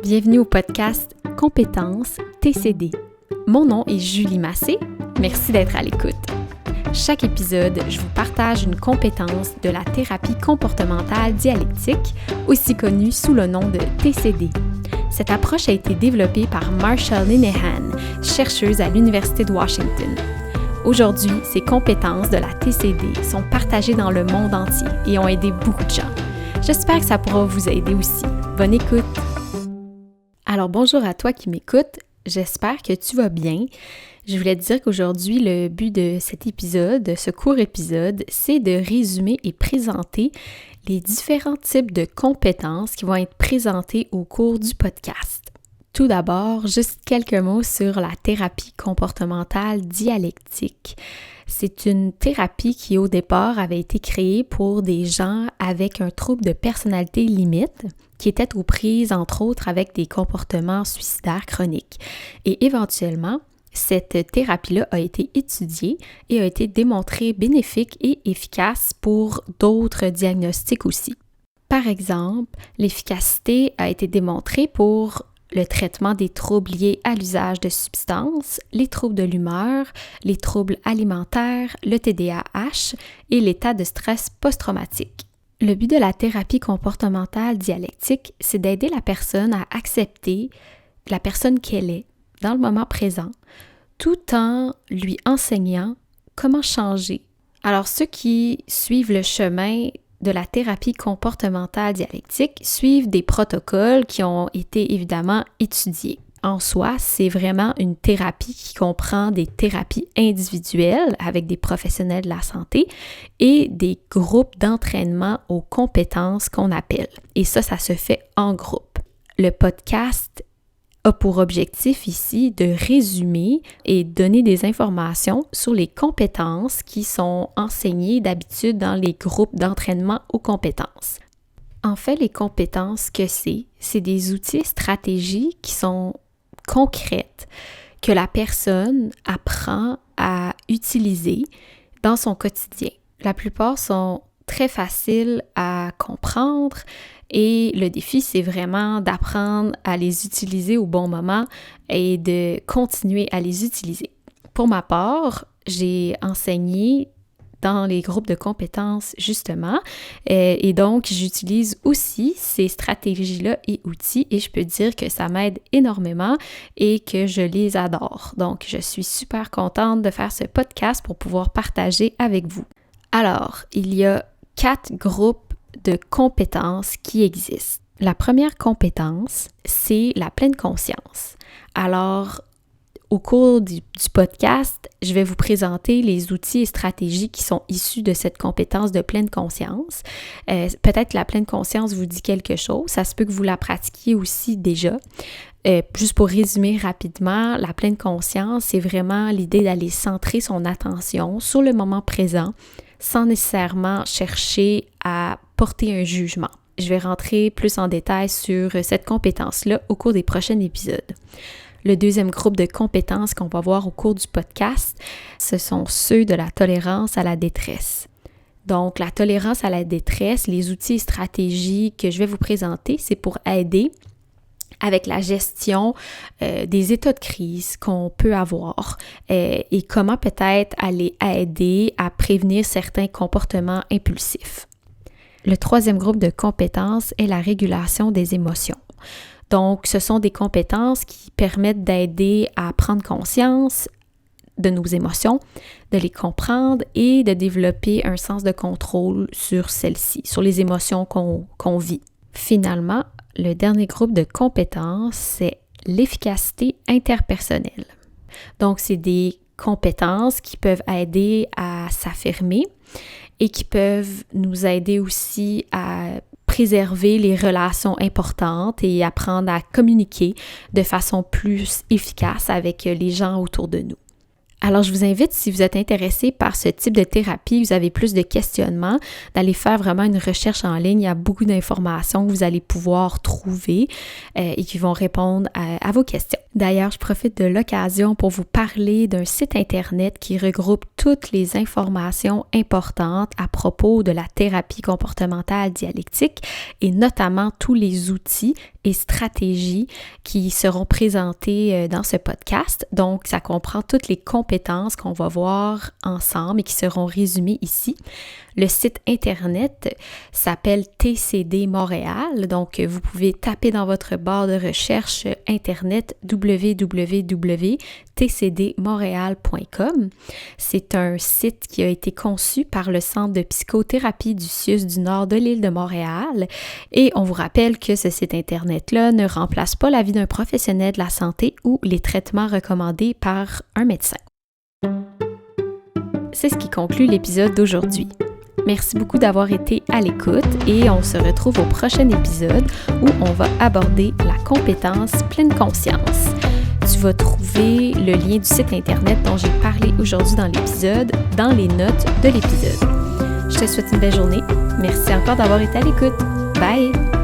Bienvenue au podcast Compétences TCD. Mon nom est Julie Massé. Merci d'être à l'écoute. Chaque épisode, je vous partage une compétence de la thérapie comportementale dialectique, aussi connue sous le nom de TCD. Cette approche a été développée par Marsha Linehan, chercheuse à l'Université de Washington. Aujourd'hui, ces compétences de la TCD sont partagées dans le monde entier et ont aidé beaucoup de gens. J'espère que ça pourra vous aider aussi. Bonne écoute! Alors bonjour à toi qui m'écoutes, j'espère que tu vas bien. Je voulais te dire qu'aujourd'hui, le but de cet épisode, de ce court épisode, c'est de résumer et présenter les différents types de compétences qui vont être présentées au cours du podcast. Tout d'abord, juste quelques mots sur la thérapie comportementale dialectique. C'est une thérapie qui, au départ, avait été créée pour des gens avec un trouble de personnalité limite, qui étaient aux prises, entre autres, avec des comportements suicidaires chroniques. Et éventuellement, cette thérapie-là a été étudiée et a été démontrée bénéfique et efficace pour d'autres diagnostics aussi. Par exemple, l'efficacité a été démontrée pour le traitement des troubles liés à l'usage de substances, les troubles de l'humeur, les troubles alimentaires, le TDAH et l'état de stress post-traumatique. Le but de la thérapie comportementale dialectique, c'est d'aider la personne à accepter la personne qu'elle est dans le moment présent, tout en lui enseignant comment changer. Alors, ceux qui suivent le chemin de la thérapie comportementale dialectique suivent des protocoles qui ont été évidemment étudiés. En soi, c'est vraiment une thérapie qui comprend des thérapies individuelles avec des professionnels de la santé et des groupes d'entraînement aux compétences qu'on appelle. Et ça se fait en groupe. Le podcast a pour objectif ici de résumer et donner des informations sur les compétences qui sont enseignées d'habitude dans les groupes d'entraînement aux compétences. En fait, les compétences que c'est des outils et stratégies qui sont concrètes que la personne apprend à utiliser dans son quotidien. La plupart sont très faciles à comprendre et le défi, c'est vraiment d'apprendre à les utiliser au bon moment et de continuer à les utiliser. Pour ma part, j'ai enseigné dans les groupes de compétences justement et donc j'utilise aussi ces stratégies-là et outils et je peux dire que ça m'aide énormément et que je les adore. Donc, je suis super contente de faire ce podcast pour pouvoir partager avec vous. Alors, il y a 4 groupes de compétences qui existent. La première compétence, c'est la pleine conscience. Alors, au cours du podcast, je vais vous présenter les outils et stratégies qui sont issus de cette compétence de pleine conscience. Peut-être que la pleine conscience vous dit quelque chose, ça se peut que vous la pratiquiez aussi déjà. Juste pour résumer rapidement, la pleine conscience, c'est vraiment l'idée d'aller centrer son attention sur le moment présent sans nécessairement chercher à porter un jugement. Je vais rentrer plus en détail sur cette compétence-là au cours des prochains épisodes. Le deuxième groupe de compétences qu'on va voir au cours du podcast, ce sont ceux de la tolérance à la détresse. Donc, la tolérance à la détresse, les outils et stratégies que je vais vous présenter, c'est pour aider avec la gestion des états de crise qu'on peut avoir et comment peut-être aller aider à prévenir certains comportements impulsifs. Le troisième groupe de compétences est la régulation des émotions. Donc, ce sont des compétences qui permettent d'aider à prendre conscience de nos émotions, de les comprendre et de développer un sens de contrôle sur celles-ci, sur les émotions qu'on vit. Finalement, le dernier groupe de compétences, c'est l'efficacité interpersonnelle. Donc, c'est des compétences qui peuvent aider à s'affirmer et qui peuvent nous aider aussi à préserver les relations importantes et apprendre à communiquer de façon plus efficace avec les gens autour de nous. Alors, je vous invite, si vous êtes intéressé par ce type de thérapie, vous avez plus de questionnements, d'aller faire vraiment une recherche en ligne. Il y a beaucoup d'informations que vous allez pouvoir trouver et qui vont répondre à vos questions. D'ailleurs, je profite de l'occasion pour vous parler d'un site Internet qui regroupe toutes les informations importantes à propos de la thérapie comportementale dialectique et notamment tous les outils et stratégies qui seront présentés dans ce podcast. Donc, ça comprend toutes les compétences qu'on va voir ensemble et qui seront résumées ici. Le site Internet s'appelle TCD Montréal, donc vous pouvez taper dans votre barre de recherche Internet www.tcdmontréal.com. C'est un site qui a été conçu par le Centre de psychothérapie du CIUSS du nord de l'île de Montréal et on vous rappelle que ce site Internet-là ne remplace pas l'avis d'un professionnel de la santé ou les traitements recommandés par un médecin. C'est ce qui conclut l'épisode d'aujourd'hui. Merci beaucoup d'avoir été à l'écoute et on se retrouve au prochain épisode où on va aborder la compétence pleine conscience. Tu vas trouver le lien du site Internet dont j'ai parlé aujourd'hui dans l'épisode dans les notes de l'épisode. Je te souhaite une belle journée. Merci encore d'avoir été à l'écoute. Bye!